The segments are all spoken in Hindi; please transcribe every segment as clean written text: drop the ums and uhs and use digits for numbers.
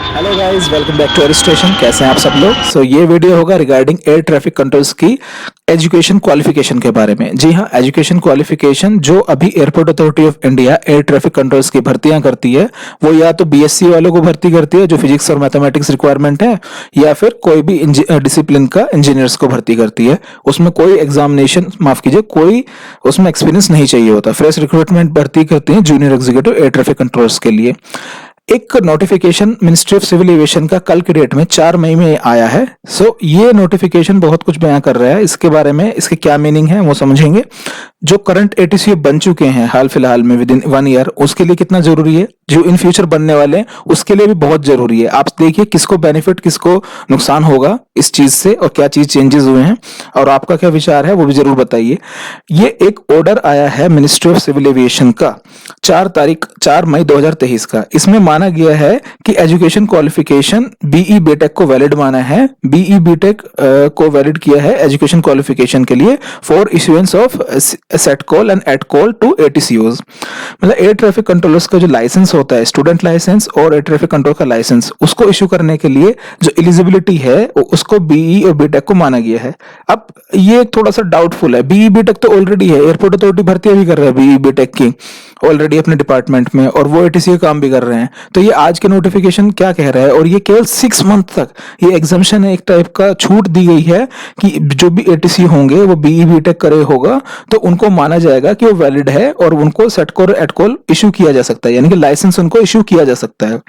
Hello guys, welcome back to air station. कैसे हैं आप सब लोग? ये वीडियो होगा रिगार्डिंग एयर ट्रैफिक कंट्रोल्स की एजुकेशन क्वालिफिकेशन के बारे में। जी हाँ, एजुकेशन क्वालिफिकेशन जो अभी airport authority of India air traffic controls की भर्तियां करती है, वो या तो बीएससी वालों को भर्ती करती है जो फिजिक्स और मैथमेटिक्स रिक्वायरमेंट है, या फिर कोई भी डिसिप्लिन का इंजीनियर्स को भर्ती करती है। उसमें कोई एग्जामिनेशन, माफ कीजिए, कोई उसमें एक्सपीरियंस नहीं चाहिए होता। फ्रेश रिक्रूटमेंट भर्ती करती है junior executive air traffic controls के लिए। एक notification ministry of civil aviation का कल की डेट में 4 मई में आया है। ये नोटिफिकेशन बहुत कुछ बयां कर रहा है। इसके बारे में, इसके क्या मीनिंग है वो समझेंगे। जो करंट एटीसीए बन चुके हैं हाल फिलहाल में विद इन 1 ईयर, उसके लिए कितना जरूरी है, जो इन फ्यूचर बनने वाले हैं उसके लिए भी बहुत जरूरी है। आप देखिए किसको बेनिफिट, किसको नुकसान होगा इस चीज से, और क्या चीज चेंजेस हुए हैं, और आपका क्या विचार है वो भी जरूर बताइए। ये एक ऑर्डर आया है मिनिस्ट्री ऑफ सिविल एविएशन का 4 मई 2023 का। इसमें माना गया है कि एजुकेशन क्वालिफिकेशन बीई बीटेक को वैलिड माना है। बीई बीटेक को वैलिड किया है एजुकेशन क्वालिफिकेशन के लिए for issuance of set call and at call to ATCOs. मतलब एयर ट्रैफिक कंट्रोलर्स का जो लाइसेंस होता है, स्टूडेंट लाइसेंस और एयर ट्रैफिक कंट्रोल का लाइसेंस, उसको इश्यू करने के लिए जो एलिजिबिलिटी है उसको बीई और बीटेक को माना गया है। अब ये थोड़ा सा डाउटफुल है। बीई बीटेक तो ऑलरेडी है, एयरपोर्ट अथॉरिटी भर्ती भी कर रहा है बीई बीटेक की ऑलरेडी अपने डिपार्टमेंट में, और वो एटीसी का काम भी कर रहे हैं। तो ये आज के नोटिफिकेशन क्या कह रहा है, और ये केवल 6 मंथ तक ये एग्जाम्पशन है, एक टाइप का छूट दी गई है कि जो भी एटीसी होंगे वो बीई बीटेक करे होगा तो उनको माना जाएगा कि वो वैलिड है, और उनको set call at call issue किया जा सकता है, यानी कि लाइसेंस उनको इशू किया जा सकता है।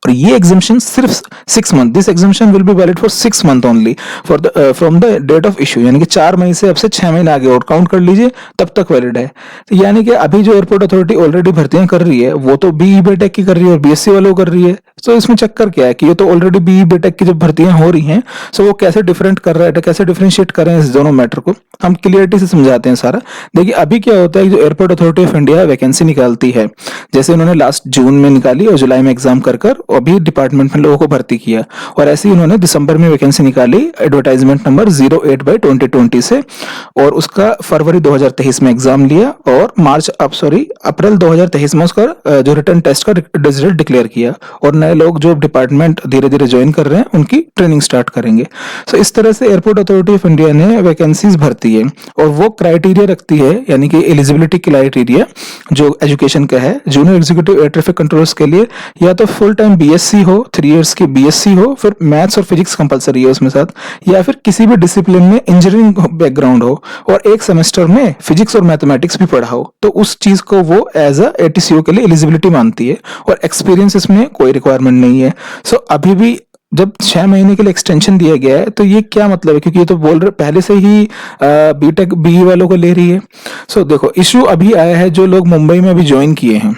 और ये एग्जाम्पशन सिर्फ 6 month, this exemption will be valid for 6 month only for the from the date of issue, यानी कि 4 मई से अब से 6 महीने आगे और काउंट कर लीजिए, तब तक वैलिड है। तो यानी कि अभी जो एयरपोर्ट अथॉरिटी ऑलरेडी भर्तियां कर रही है वो तो बीई बीटेक की कर रही है और बीएससी वालों कर रही है। तो इसमें चक्कर क्या है कि ये तो ऑलरेडी बीई बीटेक की जब भर्तियां हो रही हैं, सो वो कैसे डिफरेंट कर रहा है, कैसे डिफरेंशिएट कर रहे हैं इस दोनों मैटर को, हम क्लियरिटी से समझाते हैं सारा। देखिए अभी क्या होता है कि जो airport authority of India vacancy निकालती है, जैसे उन्होंने लास्ट जून में निकाली और जुलाई में एग्जाम कर अभी डिपार्टमेंट में लोगों को भर्ती किया, और ऐसे ही उन्होंने दिसंबर में वैकेंसी निकाली एडवर्टाइजमेंट नंबर 08/2020 से, और उसका फरवरी 2023 में एग्जाम लिया, और अप्रैल 2023 में उसका जो रिटर्न टेस्ट का रिजल्ट डिक्लेयर किया, और नए लोग जो डिपार्टमेंट धीरे धीरे ज्वाइन कर रहे हैं उनकी ट्रेनिंग स्टार्ट करेंगे। इस तरह से एयरपोर्ट अथॉरिटी ऑफ इंडिया ने वैकेंसीज भरती है, और वो क्राइटेरिया रखती है, यानी कि एलिजिबिलिटी क्राइटेरिया जो एजुकेशन का है junior executive air traffic controllers के लिए, या तो फुल टाइम बीएससी हो, 3 इयर्स की बीएससी हो, फिर मैथ्स और फिजिक्स कंपलसरी है उसमें साथ, या फिर किसी भी डिसिप्लिन में इंजीनियरिंग बैकग्राउंड हो और एक सेमेस्टर में फिजिक्स और मैथमेटिक्स भी पढ़ा हो, तो उस चीज को वो एज अ एटीसीओ के लिए एलिजिबिलिटी मानती है, और एक्सपीरियंस इसमें कोई रिक्वायरमेंट नहीं है। अभी भी जब 6 महीने के लिए एक्सटेंशन दिया गया है, तो ये क्या मतलब है, क्योंकि ये तो बोल रहे पहले से ही बीटेक बीई वालों को ले रही है। देखो इशू अभी आया है, जो लोग मुंबई में अभी ज्वाइन किए हैं,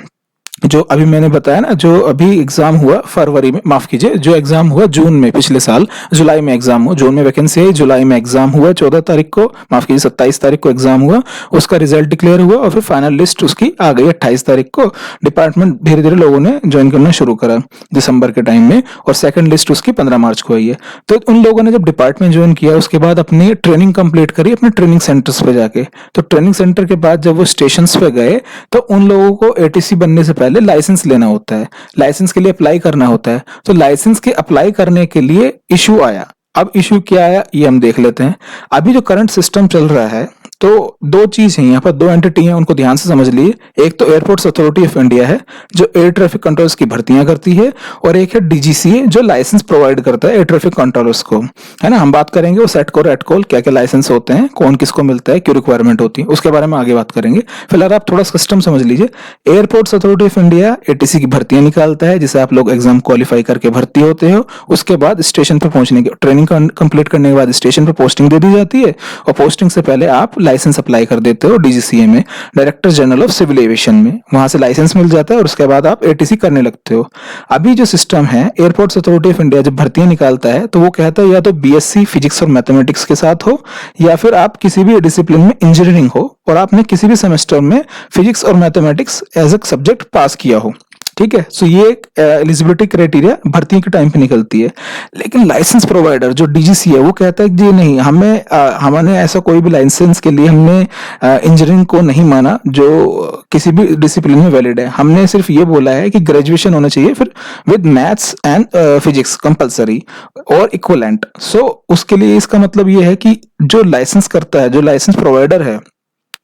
जो अभी मैंने बताया ना, जो अभी एग्जाम हुआ फरवरी में, माफ कीजिए, जो एग्जाम हुआ जून में, पिछले साल जुलाई में एग्जाम हुआ, जून में वैकेंसी आई, जुलाई में एग्जाम हुआ, 14 तारीख को, माफ कीजिए 27 तारीख को एग्जाम हुआ, उसका रिजल्ट डिक्लेयर हुआ, और फिर फाइनल लिस्ट उसकी आ गई 28 तारीख को। डिपार्टमेंट धीरे धीरे लोगों ने ज्वाइन करना शुरू करा दिसंबर के टाइम में, और सेकंड लिस्ट उसकी 15 मार्च को आई है। तो उन लोगों ने जब डिपार्टमेंट ज्वाइन किया, उसके बाद अपनी ट्रेनिंग कंप्लीट करी अपने ट्रेनिंग सेंटर्स पे जाके। तो ट्रेनिंग सेंटर के बाद जब वो स्टेशन पे गए, तो उन लोगों को एटीसी बनने से पहले लाइसेंस लेना होता है, लाइसेंस के लिए अप्लाई करना होता है। तो लाइसेंस के अप्लाई करने के लिए इशू आया। अब इशू क्या आया ये हम देख लेते हैं। अभी जो करंट सिस्टम चल रहा है, तो 2 चीज है यहाँ पर, 2 एंटिटी हैं, उनको ध्यान से समझ लीजिए। एक तो एयरपोर्ट्स अथॉरिटी ऑफ इंडिया है जो एयर ट्रैफिक कंट्रोलर्स की भर्तियां करती है, और एक है डीजीसीए जो लाइसेंस प्रोवाइड करता है एयर ट्रैफिक कंट्रोलर्स को, है ना। हम बात करेंगे वो सेट कॉल एट कॉल क्या क्या लाइसेंस होते हैं, कौन किसको मिलता है, क्यों रिक्वायरमेंट होती है, उसके बारे में आगे बात करेंगे। फिलहाल आप थोड़ा सिस्टम समझ लीजिए। Airports authority of India ATC की भर्तियां निकालता है, जिसे आप लोग एग्जाम क्वालिफाई करके भर्ती होते हो। उसके बाद स्टेशन पर पहुंचने की ट्रेनिंग कंप्लीट करने के बाद स्टेशन पर पोस्टिंग दे दी जाती है, और पोस्टिंग से पहले आप लाइसेंस अप्लाई कर देते हो डीजीसीए में, director general of civil aviation में, वहां से लाइसेंस मिल जाता है, और उसके बाद आप एटीसी करने लगते हो। अभी जो सिस्टम है, एयरपोर्ट्स अथॉरिटी ऑफ इंडिया जब भर्तियां निकालता है, तो वो कहता है या तो बीएससी फिजिक्स और मैथमेटिक्स के साथ हो, या फिर आप किसी भी डिसिप्लिन में इंजीनियरिंग हो, और आपने किसी भी सेमेस्टर में फिजिक्स और मैथमेटिक्स एज ए सब्जेक्ट पास किया हो। ठीक है। सो ये एक एलिजिबिलिटी क्राइटेरिया भर्ती के टाइम पे निकलती है। लेकिन लाइसेंस प्रोवाइडर जो डीजीसी है वो कहता है कि जी नहीं, हमने ऐसा कोई भी लाइसेंस के लिए हमने इंजीनियरिंग को नहीं माना जो किसी भी डिसिप्लिन में वैलिड है। हमने सिर्फ ये बोला है कि ग्रेजुएशन होना चाहिए फिर with maths and physics compulsory और इक्वलेंट। सो उसके लिए इसका मतलब ये है कि जो लाइसेंस करता है, जो लाइसेंस प्रोवाइडर है,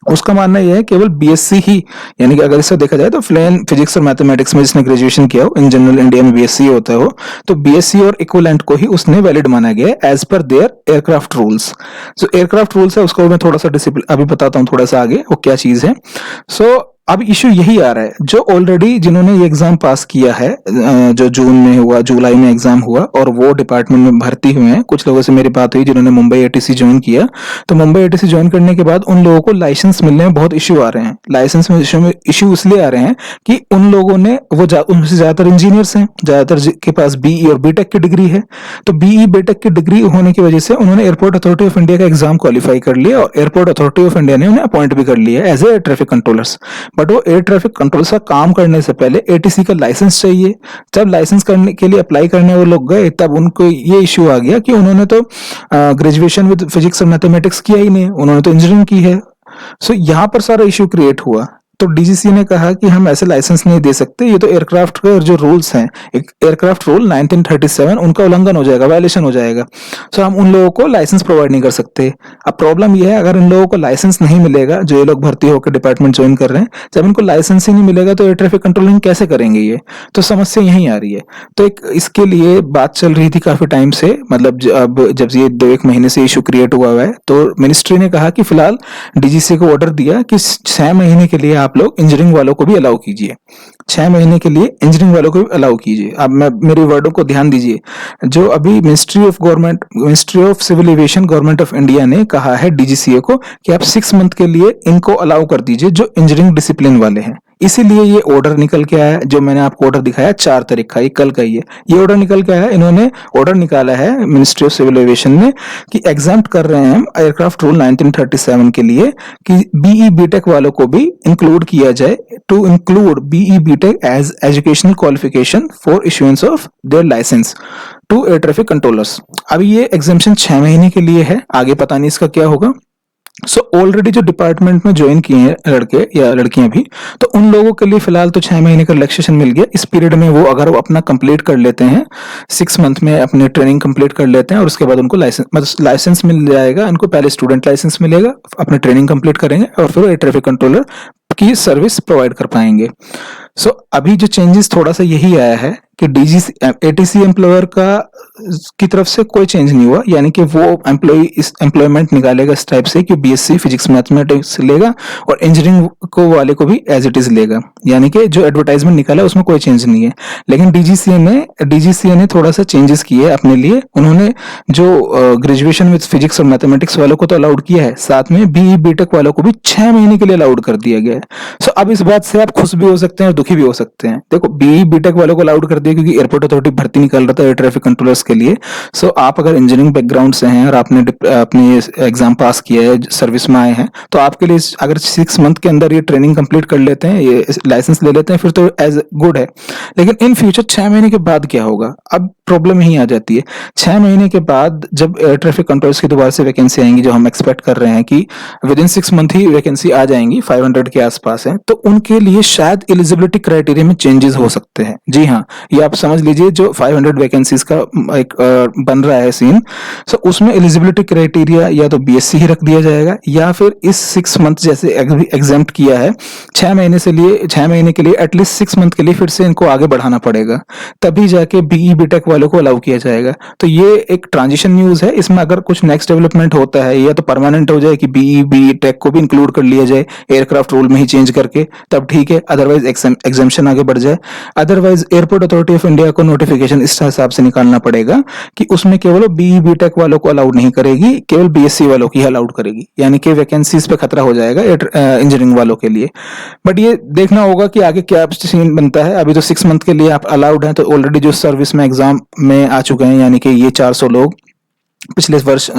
उसका मानना यह है केवल बीएससी ही, यानी कि अगर इससे देखा जाए तो प्लेन फिजिक्स और मैथमेटिक्स में जिसने ग्रेजुएशन किया हो, इन जनरल इंडिया में बीएससी होता हो, तो बीएससी और इक्विवेलेंट को ही उसने वैलिड माना गया है as per their aircraft rules. जो एयरक्राफ्ट रूल्स है उसको मैं थोड़ा सा डिसिप्लिन अभी बताता हूँ थोड़ा सा आगे वो क्या चीज है। सो अब इशू यही आ रहा है, जो ऑलरेडी जिन्होंने ये एग्जाम पास किया है, जो जून में हुआ, जुलाई में एग्जाम हुआ और वो डिपार्टमेंट में भर्ती हुए हैं, कुछ लोगों से मेरी बात हुई जिन्होंने मुंबई एटीसी ज्वाइन किया, तो मुंबई एटीसी ज्वाइन करने के बाद उन लोगों को लाइसेंस मिलने में बहुत इश्यू आ रहे हैं। लाइसेंस में इश्यू इसलिए आ रहे हैं कि उन लोगों ने उनसे ज्यादातर इंजीनियर्स हैं, ज्यादातर के पास बीई और बीटेक की डिग्री है, तो बीई बीटेक की डिग्री होने की वजह से उन्होंने एयरपोर्ट अथॉरिटी ऑफ इंडिया का एग्जाम क्वालिफाई कर लिया और एयरपोर्ट अथॉरिटी ऑफ इंडिया ने उन्हें अपॉइंट भी कर लिया as air traffic controllers. But वो एयर ट्रैफिक कंट्रोल का काम करने से पहले एटीसी का लाइसेंस चाहिए। जब लाइसेंस करने के लिए अप्लाई करने वो लोग गए तब उनको ये इश्यू आ गया कि उन्होंने तो ग्रेजुएशन विद फिजिक्स और मैथमेटिक्स किया ही नहीं, उन्होंने तो इंजीनियरिंग की है। सो यहाँ पर सारा इश्यू क्रिएट हुआ। तो डीजीसी ने कहा कि हम ऐसे लाइसेंस नहीं दे सकते, ये तो एयरक्राफ्ट के जो रूल्स हैं, एक एयरक्राफ्ट रूल 1937, उनका उल्लंघन हो जाएगा, वायलेशन हो जाएगा। सो हम उन लोगों को लाइसेंस प्रोवाइड नहीं कर सकते। अब प्रॉब्लम ये है, अगर इन लोगों को लाइसेंस नहीं मिलेगा, जो ये लोग भर्ती होकर डिपार्टमेंट ज्वाइन कर रहे हैं, जब इनको लाइसेंस ही नहीं मिलेगा तो एयर ट्रैफिक कंट्रोलिंग कैसे करेंगे ये? तो समस्या यहीं आ रही है। तो एक इसके लिए बात चल रही थी काफी टाइम से, मतलब अब जब ये 2-1 महीने से इशू क्रिएट हुआ है, तो मिनिस्ट्री ने कहा कि फिलहाल डीजीसी को ऑर्डर दिया कि 6 महीने के लिए आप लोग इंजीनियरिंग वालों को भी अलाउ कीजिए, 6 महीने के लिए इंजीनियरिंग वालों को भी अलाउ कीजिए। अब मैं मेरे वर्डों को ध्यान दीजिए, जो अभी ministry of civil aviation government of India ने कहा है डीजीसीए को कि आप 6 मंथ के लिए इनको अलाउ कर दीजिए जो इंजीनियरिंग डिसिप्लिन वाले हैं। इसीलिए ये ऑर्डर निकल के आया, जो मैंने आपको ऑर्डर दिखाया 4 तारीख का, ये कल का ही है। ये ऑर्डर निकल के आया, इन्होंने ऑर्डर निकाला है मिनिस्ट्री ऑफ सिविल एविएशन ने कि एग्जाम्प्ट कर रहे हैं एयरक्राफ्ट रूल 1937 के लिए कि बीई बीटेक वालों को भी इंक्लूड किया जाए, to include BE B Tech as educational qualification for issuance of their licence to air traffic controllers. अब ये एग्जाम्पशन 6 महीने के लिए है, आगे पता नहीं इसका क्या होगा। सो ऑलरेडी जो डिपार्टमेंट में ज्वाइन किए हैं लड़के या लड़कियां भी, तो उन लोगों के लिए फिलहाल तो 6 महीने का रिलैक्सेशन मिल गया। इस पीरियड में वो अगर वो अपना कंप्लीट कर लेते हैं, 6 मंथ में अपने ट्रेनिंग कंप्लीट कर लेते हैं और उसके बाद उनको लाइसेंस मिल जाएगा। इनको पहले स्टूडेंट लाइसेंस मिलेगा, अपने ट्रेनिंग कंप्लीट करेंगे और फिर एयर ट्रैफिक कंट्रोलर की सर्विस प्रोवाइड कर पाएंगे। सो अभी जो चेंजेस थोड़ा सा यही आया है कि डीजीसी एटीसी एम्प्लॉयर की तरफ से कोई चेंज नहीं हुआ, यानी कि वो एम्प्लॉय इस एम्प्लॉयमेंट निकालेगा इस टाइप से कि बीएससी फिजिक्स मैथमेटिक्स लेगा और इंजीनियरिंग को वाले को भी एज इट इज लेगा, यानी कि जो एडवर्टाइजमेंट निकाला उसमें कोई चेंज नहीं है। लेकिन डीजीसीए ने थोड़ा सा चेंजेस किए अपने लिए। उन्होंने जो ग्रेजुएशन विद फिजिक्स और मैथमेटिक्स वालों को तो अलाउड किया है, साथ में बीई बीटेक वालों को भी 6 महीने के लिए अलाउड कर दिया गया है। सो अब इस बात से आप खुश भी हो सकते हैं और दुखी भी हो सकते हैं। देखो, बीई बीटेक वालों को अलाउड कर दिया क्योंकि एयरपोर्ट अथॉरिटी भर्ती निकाल रहा था एयर ट्रैफिक कंट्रोलर्स के लिए। सो आप अगर इंजीनियरिंग बैकग्राउंड से हैं और आपने अपने एग्जाम पास किया है, सर्विस में आए हैं, तो आपके लिए अगर 6 मंथ के अंदर ये ट्रेनिंग कंप्लीट कर लेते हैं, ये लाइसेंस ले लेते हैं, फिर तो एज गुड है। लेकिन इन फ्यूचर 6 महीने के बाद क्या होगा? अब प्रॉब्लम यही आ जाती है। 6 महीने के बाद जब एयर ट्रैफिक कंट्रोलर्स की दोबारा से वैकेंसी आएंगी, जो हम एक्सपेक्ट कर रहे हैं कि विद इन 6 मंथ ही वैकेंसी आ जाएंगी, 500 के आसपास है, तो उनके लिए शायद एलिजिबिलिटी क्राइटेरिया में चेंजेस हो सकते हैं। जी हाँ, ये आप समझ लीजिए, जो 500 वैकेंसीज का एक बन रहा है सीन, सो उसमें एलिजिबिलिटी क्राइटेरिया या तो बीएससी ही रख दिया जाएगा, या फिर इस 6 मंथ जैसे एग्जाम्प्ट किया है 6 महीने के लिए एटलीस्ट 6 मंथ के लिए फिर से इनको आगे बढ़ाना पड़ेगा, तभी जाके बीई बीटेक वालों को अलाउ किया जाएगा। तो ये एक ट्रांजिशन न्यूज है। इसमें अगर कुछ नेक्स्ट डेवलपमेंट होता है या तो परमानेंट हो जाए कि बीई बीटेक को भी इंक्लूड कर लिया जाए एयरक्राफ्ट रूल में ही चेंज करके, तब ठीक है, अदरवाइज एग्जाम्पशन आगे बढ़ जाए। Otherwise airport authority of India को नोटिफिकेशन इस हिसाब से निकालना पड़ेगा कि उसमें केवल बीई बीटेक वालों को अलाउड नहीं करेगी, केवल बीएससी वालों की अलाउड करेगी, यानी कि वैकेंसीज पे खतरा हो जाएगा इंजीनियरिंग वालों के लिए। बट ये देखना होगा कि आगे क्या सीन बनता है। अभी तो 6 मंथ के लिए आप अलाउड हैं, तो ऑलरेडी जो सर्विस में एग्जाम में आ चुके हैं, यानी कि ये 400 लोग पिछले वर्ष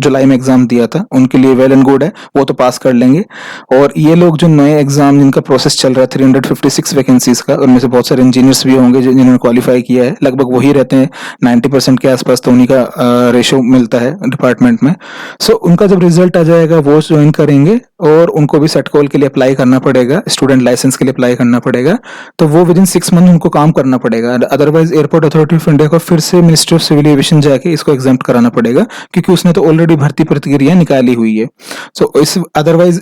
जुलाई में एग्जाम दिया था, उनके लिए वेल एंड गुड है, वो तो पास कर लेंगे। और ये लोग जो नए एग्जाम जिनका प्रोसेस चल रहा है 356 वैकेंसीज का, उनमें से बहुत सारे इंजीनियर्स भी होंगे जिन्होंने क्वालिफाई किया है, लगभग वही रहते हैं 90% के आसपास, तो उन्हीं का रेशो मिलता है डिपार्टमेंट में। सो उनका जब रिजल्ट आ जाएगा वो ज्वाइन करेंगे, और उनको भी सेट कॉल के लिए अप्लाई करना पड़ेगा, स्टूडेंट लाइसेंस के लिए अप्लाई करना पड़ेगा। तो वो विद इन 6 मंथ उनको काम करना पड़ेगा, otherwise airport authority of India को फिर से मिनिस्ट्री ऑफ सिविल एविएशन जाके इसको एग्जाम कराना पड़ेगा, क्योंकि उसने तो ऑलरेडी भर्ती प्रक्रिया निकाली हुई है। सो इस अदरवाइज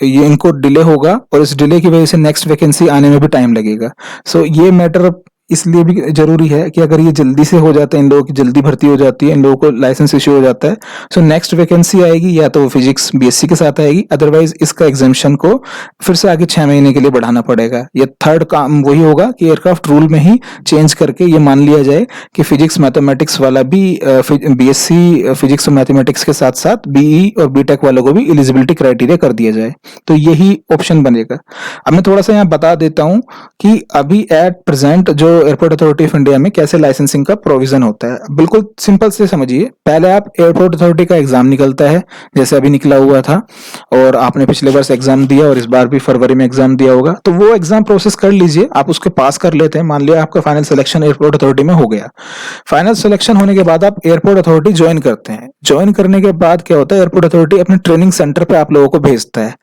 ये इनको डिले होगा, और इस डिले की वजह से नेक्स्ट वैकेंसी आने में भी टाइम लगेगा। सो ये मैटर इसलिए भी जरूरी है कि अगर ये जल्दी से हो जाता है, इन लोगों की जल्दी भर्ती हो जाती है, इन लोगों को लाइसेंस इश्यू हो जाता है, सो नेक्स्ट वैकेंसी आएगी या तो फिजिक्स बीएससी के साथ आएगी, अदरवाइज इसका एग्जामिशन को फिर से आगे 6 महीने के लिए बढ़ाना पड़ेगा। या थर्ड काम वही होगा कि एयरक्राफ्ट रूल में ही चेंज करके ये मान लिया जाए कि फिजिक्स मैथमेटिक्स वाला भी बीएससी फिजिक्स और मैथमेटिक्स के साथ साथ बीई और बीटेक वालों को भी एलिजिबिलिटी क्राइटेरिया कर दिया जाए, तो यही ऑप्शन बनेगा। अब मैं थोड़ा सा यहाँ बता देता हूँ कि अभी एट प्रेजेंट जो एयरपोर्ट अथॉरिटी ऑफ इंडिया में कैसे लाइसेंसिंग का प्रोविजन होता है, बिल्कुल सिंपल से समझिए। पहले आप एयरपोर्ट अथॉरिटी का एग्जाम निकलता है, जैसे अभी निकला हुआ था, और आपने पिछले वर्ष एग्जाम दिया और इस बार भी फरवरी में एग्जाम दिया होगा, तो वो एग्जाम प्रोसेस कर लीजिए, आप उसके पास कर लेते हैं, मान लिया आपका फाइनल सिलेक्शन एयरपोर्ट अथॉरिटी में हो गया। फाइनल सिलेक्शन होने के बाद आप एयरपोर्ट अथॉरिटी ज्वाइन करते हैं। ज्वाइन करने के बाद क्या होता है, एयरपोर्ट अथॉरिटी अपने ट्रेनिंग सेंटर पे आप लोगों को भेजता है।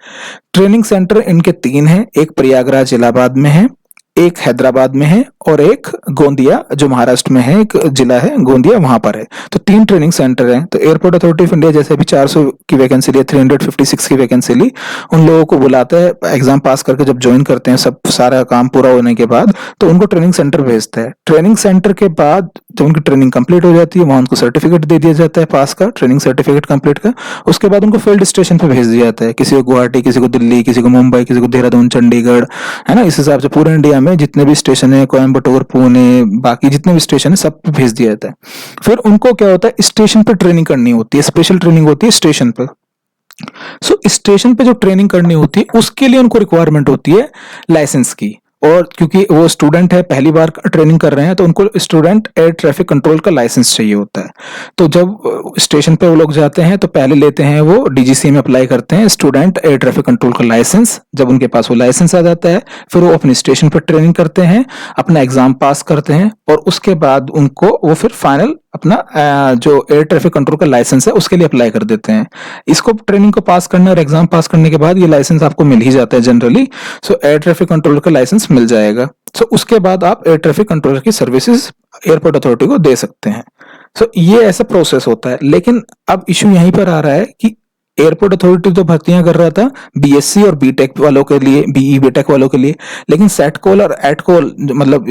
ट्रेनिंग सेंटर इनके 3 हैं, एक प्रयागराज इलाहाबाद में है, एक हैदराबाद में है, और एक गोंदिया जो महाराष्ट्र में है, एक जिला है गोंदिया, वहां पर है। तो 3 ट्रेनिंग सेंटर हैं। तो एयरपोर्ट अथॉरिटी ऑफ इंडिया जैसे अभी 400 की वैकेंसी ली, 356 की वैकेंसी ली, उन लोगों को बुलाता है, एग्जाम पास करके जब ज्वाइन करते हैं, सब सारा काम पूरा होने के बाद, तो उनको ट्रेनिंग सेंटर भेजता है। ट्रेनिंग सेंटर के बाद जब उनकी ट्रेनिंग कंप्लीट हो जाती है, वहां उनको सर्टिफिकेट दे दिया जाता है पास का, ट्रेनिंग सर्टिफिकेट कंप्लीट का। उसके बाद उनको फील्ड स्टेशन पे भेज दिया जाता है, किसी को गुवाहाटी, किसी को दिल्ली, किसी को मुंबई, किसी को देहरादून, चंडीगढ़, है ना। इस हिसाब से पूरे इंडिया में जितने भी स्टेशन है, कोयम्बटूर, पुणे, बाकी जितने भी स्टेशन है, सब पे भेज दिया जाता है। फिर उनको क्या होता है, स्टेशन पे ट्रेनिंग करनी होती है, स्पेशल ट्रेनिंग होती है स्टेशन पे। सो स्टेशन पे जो ट्रेनिंग करनी होती है, उसके लिए उनको रिक्वायरमेंट होती है लाइसेंस की। और क्योंकि वो स्टूडेंट है, पहली बार ट्रेनिंग कर रहे हैं, तो उनको स्टूडेंट एयर ट्रैफिक कंट्रोल का लाइसेंस चाहिए होता है। तो जब स्टेशन पे वो लोग जाते हैं, तो पहले लेते हैं वो डीजीसी में अप्लाई करते हैं स्टूडेंट एयर ट्रैफिक कंट्रोल का लाइसेंस। जब उनके पास वो लाइसेंस आ जाता है, फिर वो अपने स्टेशन पर ट्रेनिंग करते हैं, अपना एग्जाम पास करते हैं, और उसके बाद उनको वो फिर फाइनल अपना जो एयर ट्रैफिक कंट्रोल का लाइसेंस है उसके लिए अप्लाई कर देते हैं। इसको ट्रेनिंग को पास करने और एग्जाम पास करने के बाद ये लाइसेंस आपको मिल ही जाता है जनरली। सो एयर ट्रैफिक कंट्रोल का लाइसेंस मिल जाएगा। सो उसके बाद आप एयर ट्रैफिक कंट्रोलर की सर्विसेज एयरपोर्ट अथॉरिटी को दे सकते हैं। सो ये ऐसा प्रोसेस होता है। लेकिन अब इश्यू यहीं पर आ रहा है कि एयरपोर्ट अथॉरिटी तो भर्तियां कर रहा था बीएससी और बीटेक वालों के लिए, बीई बीटेक वालों के लिए, लेकिन सेट कॉल और एट कॉल मतलब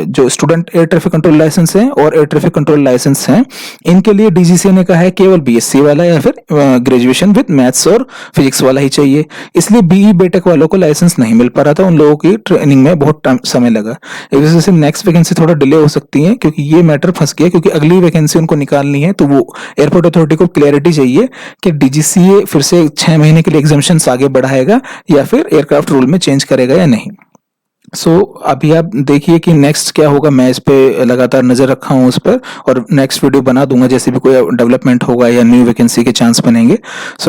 जो student air traffic control licence है और एयर ट्रैफिक कंट्रोल लाइसेंस हैं, इनके लिए डीजीसी ने कहा है केवल बीएससी वाला या फिर ग्रेजुएशन विद मैथ्स और फिजिक्स वाला ही चाहिए। इसलिए बीई बीटेक वालों को लाइसेंस नहीं मिल पा रहा था, उन लोगों की ट्रेनिंग में बहुत समय लगा। इस वजह से नेक्स्ट वैकेंसी थोड़ा डिले हो सकती है, क्योंकि ये मैटर फंस गया, क्योंकि अगली वैकेंसी उनको निकालनी है। तो वो एयरपोर्ट अथॉरिटी को क्लैरिटी चाहिए कि डीजीसी फिर से 6 महीने के लिए एग्जामिशंस आगे बढ़ाएगा या फिर एयरक्राफ्ट रूल में चेंज करेगा या नहीं। अभी आप देखिए कि नेक्स्ट क्या होगा। मैं इस पे लगातार नजर रखा हूँ उस पर, और नेक्स्ट वीडियो बना दूंगा जैसे भी कोई डेवलपमेंट होगा या न्यू वैकेंसी के चांस बनेंगे।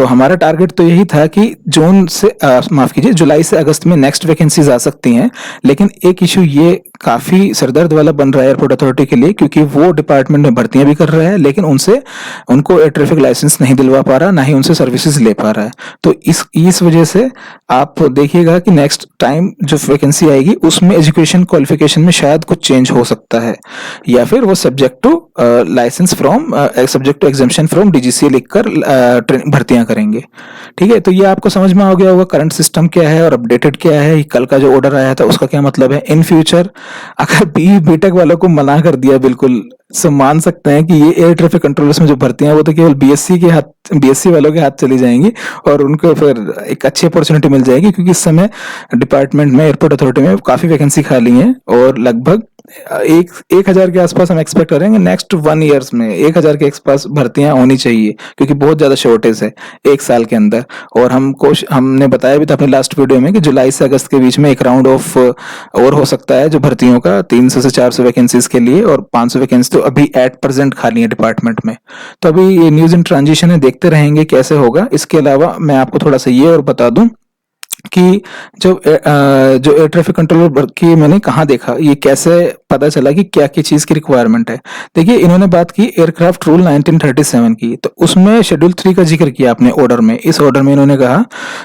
हमारा टारगेट तो यही था कि जून से माफ कीजिए जुलाई से अगस्त में नेक्स्ट वैकेंसीज आ सकती हैं। लेकिन एक इशू ये काफी सरदर्द वाला बन रहा है एयरपोर्ट अथॉरिटी के लिए, क्योंकि वो डिपार्टमेंट में भर्तियां भी कर रहा है, लेकिन उनको एयर ट्रैफिक लाइसेंस नहीं दिलवा पा रहा, ना ही उनसे सर्विसेज ले पा रहा है। तो इस वजह से आप देखिएगा कि नेक्स्ट टाइम जो वैकेंसी आएगी उसमें एजुकेशन क्वालिफिकेशन में शायद कुछ चेंज हो सकता है, या फिर वो subject to licence from subject to examination फ्रॉम डीजीसी लिखकर भर्तियां करेंगे। ठीक है, तो ये आपको समझ में आ गया होगा करंट सिस्टम क्या है और अपडेटेड क्या है। कल का जो ऑर्डर आया था उसका क्या मतलब है। इन फ्यूचर अगर बीटेक वालों को मना कर दिया बिल्कुल, मान सकते हैं कि ये एयर ट्रैफिक कंट्रोलर्स में जो भर्तियां वो तो केवल बीएससी वालों के हाथ चली जाएंगी, और उनको फिर एक अच्छी अपॉर्चुनिटी मिल जाएगी, क्योंकि इस समय डिपार्टमेंट में एयरपोर्ट अथॉरिटी में काफी वैकेंसी खाली है और लगभग एक हजार के आसपास हम एक्सपेक्ट करेंगे नेक्स्ट 1 ईयर्स में। 1000 के आसपास भर्तियां होनी चाहिए क्योंकि बहुत ज्यादा शॉर्टेज है एक साल के अंदर। और हमने बताया भी था अपने लास्ट वीडियो में कि जुलाई से अगस्त के बीच में एक राउंड ऑफ और हो सकता है जो भर्तियों का 300 से 400 वैकेंसीज के लिए, और 500 वैकेंसी तो अभी एट प्रेजेंट खाली है डिपार्टमेंट में। तो अभी ये न्यूज इन ट्रांजिशन है, देखते रहेंगे कैसे होगा। इसके अलावा मैं आपको थोड़ा सा ये और बता दूं कि जो एयर ट्रैफिक कंट्रोलर की मैंने कहाँ देखा, ये कैसे पता चला कि क्या क्या चीज की रिक्वायरमेंट है। देखिए इन्होंने बात की एयरक्राफ्ट रूल 1937 की, तो उसमें शेड्यूल 3 का जिक्र किया अपने ऑर्डर में। इस ऑर्डर में इन्होंने कहा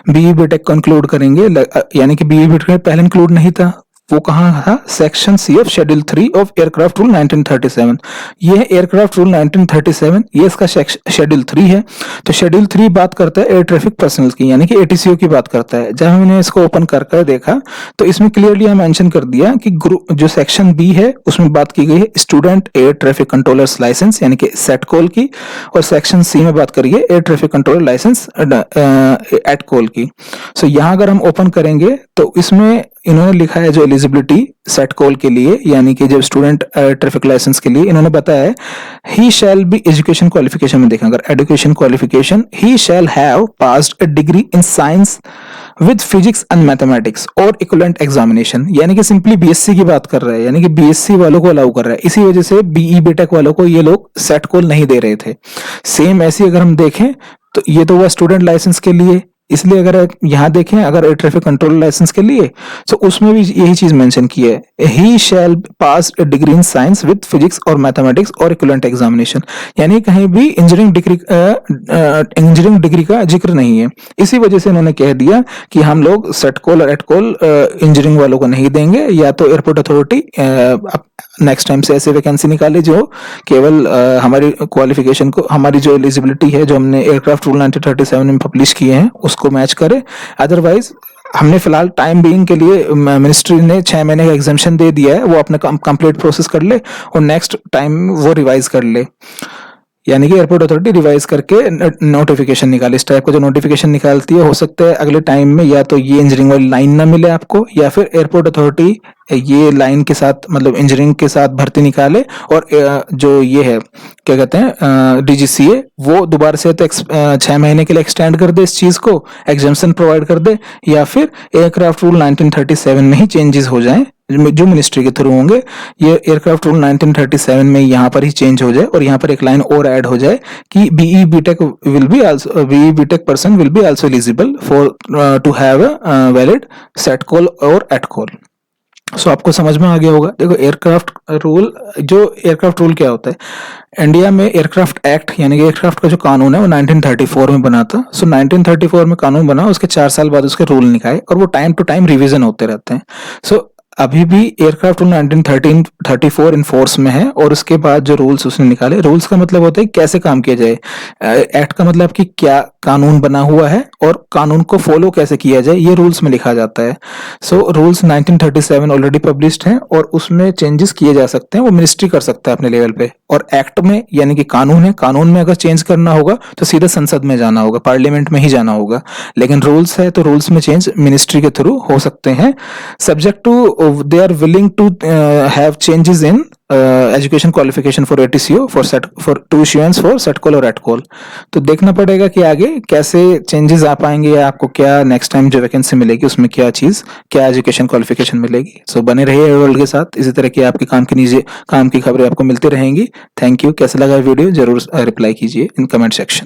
बीई बीटेक को इंक्लूड करेंगे, यानी कि बीई बीटेक पहले इंक्लूड नहीं था, वो कहाँ था, section C of schedule 3 of aircraft rule 1937। ये है एयरक्राफ्ट रूल 1937, ये इसका शेड्यूल 3 है। तो शेड्यूल 3 बात करता है एयर ट्रैफिक पर्सनल की, यानी कि एटीसीओ की बात करता है। जब हमने इसको ओपन कर देखा तो इसमें क्लियरली मेंशन कर दिया कि ग्रुप जो सेक्शन बी है उसमें बात की गई है student air traffic controllers licence यानी कि सेटकोल की, और सेक्शन सी में बात करिए एयर ट्रैफिक कंट्रोलर लाइसेंस एटकोल की। सो यहाँ अगर हम ओपन करेंगे तो इसमें इन्होंने लिखा है जो एलिजिबिलिटी सेट कॉल के लिए, यानी कि जब स्टूडेंट ट्रैफिक लाइसेंस के लिए, इन्होंने बताया है he shall be education qualification में देखें, अगर education qualification he shall have passed a degree in science with physics and mathematics और इक्विवेलेंट एग्जामिनेशन, यानी कि सिंपली बीएससी की बात कर रहे हैं, यानी कि बीएससी वालों को अलाउ कर रहा है। इसी वजह से बीई बीटेक वालों को ये लोग सेट कॉल नहीं दे रहे थे। सेम ऐसी अगर हम देखें तो ये तो हुआ स्टूडेंट लाइसेंस के लिए, इसलिए अगर यहाँ देखें अगर एयर ट्रैफिक कंट्रोल लाइसेंस के लिए तो उसमें भी यही चीज मेंशन की है, he shall pass a degree in science with physics और मैथमेटिक्स और इक्विवेलेंट एग्जामिनेशन, यानी कहीं भी इंजीनियरिंग डिग्री का जिक्र नहीं है। इसी वजह से इन्होंने कह दिया कि हम लोग सेटकोल और एटकोल इंजीनियरिंग वालों को नहीं देंगे, या तो एयरपोर्ट अथॉरिटी नेक्स्ट टाइम से ऐसे वैकेंसी निकाले जो केवल हमारी क्वालिफिकेशन को, हमारी जो एलिजिबिलिटी है जो हमने एयरक्राफ्ट रूल 1937 में पब्लिश किए हैं उसको मैच करे। अदरवाइज हमने फिलहाल टाइम बीइंग के लिए मिनिस्ट्री ने 6 महीने का एग्जाम्शन दे दिया है, वो अपना कंप्लीट प्रोसेस कर ले और नेक्स्ट टाइम वो रिवाइज कर ले, यानी कि एयरपोर्ट अथॉरिटी रिवाइज करके नोटिफिकेशन निकाले। इस टाइप का जो नोटिफिकेशन निकालती है, हो सकता है अगले टाइम में या तो ये इंजीनियरिंग वाली लाइन ना मिले आपको, या फिर एयरपोर्ट अथॉरिटी ये लाइन के साथ मतलब इंजीनियरिंग के साथ भर्ती निकाले और जो ये है क्या कहते हैं डीजीसीए, वो दोबारा से तो 6 महीने के लिए एक्सटेंड कर दे इस चीज को, एग्जाम्शन प्रोवाइड कर दे, या फिर एयरक्राफ्ट रूल 1937 में ही चेंजेस हो जाएं जो मिनिस्ट्री के थ्रू होंगे। ये एयरक्राफ्ट रूल 1937 में यहाँ पर ही चेंज हो जाए और यहाँ पर एक लाइन और ऐड हो जाए कि BE B Tech person will be also eligible for to have a valid SATCOL और एट कॉल। सो आपको समझ में आ गया होगा। देखो एयरक्राफ्ट रूल क्या होता है, इंडिया में एयरक्राफ्ट एक्ट यानी कि एयरक्राफ्ट का जो कानून है वो 1934 में बना था। सो 1934 में कानून बना, उसके 4 साल बाद उसके रूल निकाले और वो टाइम टू टाइम रिवीजन होते रहते हैं। सो अभी भी एयरक्राफ्ट रूल 1934 इन फोर्स में है, और उसके बाद जो रूल्स उसने निकाले, रूल्स का मतलब होता है कैसे काम किया जाए, एक्ट का मतलब कि क्या कानून बना हुआ है और कानून को फॉलो कैसे किया जाए, ये रूल्स में लिखा जाता है। सो रूल्स 1937 ऑलरेडी पब्लिश्ड हैं और उसमें चेंजेस किए जा सकते हैं, वो मिनिस्ट्री कर सकता है अपने लेवल पे। और एक्ट में यानी कि कानून है, कानून में अगर चेंज करना होगा तो सीधा संसद में जाना होगा, पार्लियामेंट में ही जाना होगा। लेकिन रूल्स है तो रूल्स में चेंज मिनिस्ट्री के थ्रू हो सकते हैं, subject to they are willing to have changes in education qualification for ATCO for to issuance for SETCOL और ATCOL। तो देखना पड़ेगा कि आगे कैसे चेंजेस आ पाएंगे, या आपको क्या नेक्स्ट टाइम जो वैकेंसी मिलेगी उसमें क्या चीज, क्या एजुकेशन क्वालिफिकेशन मिलेगी। सो बने रहिए वर्ल्ड के साथ, इसी तरह की आपके काम की खबरें आपको मिलती रहेंगी। Thank you. कैसा लगा वीडियो जरूर रिप्लाई कीजिए इन कमेंट सेक्शन।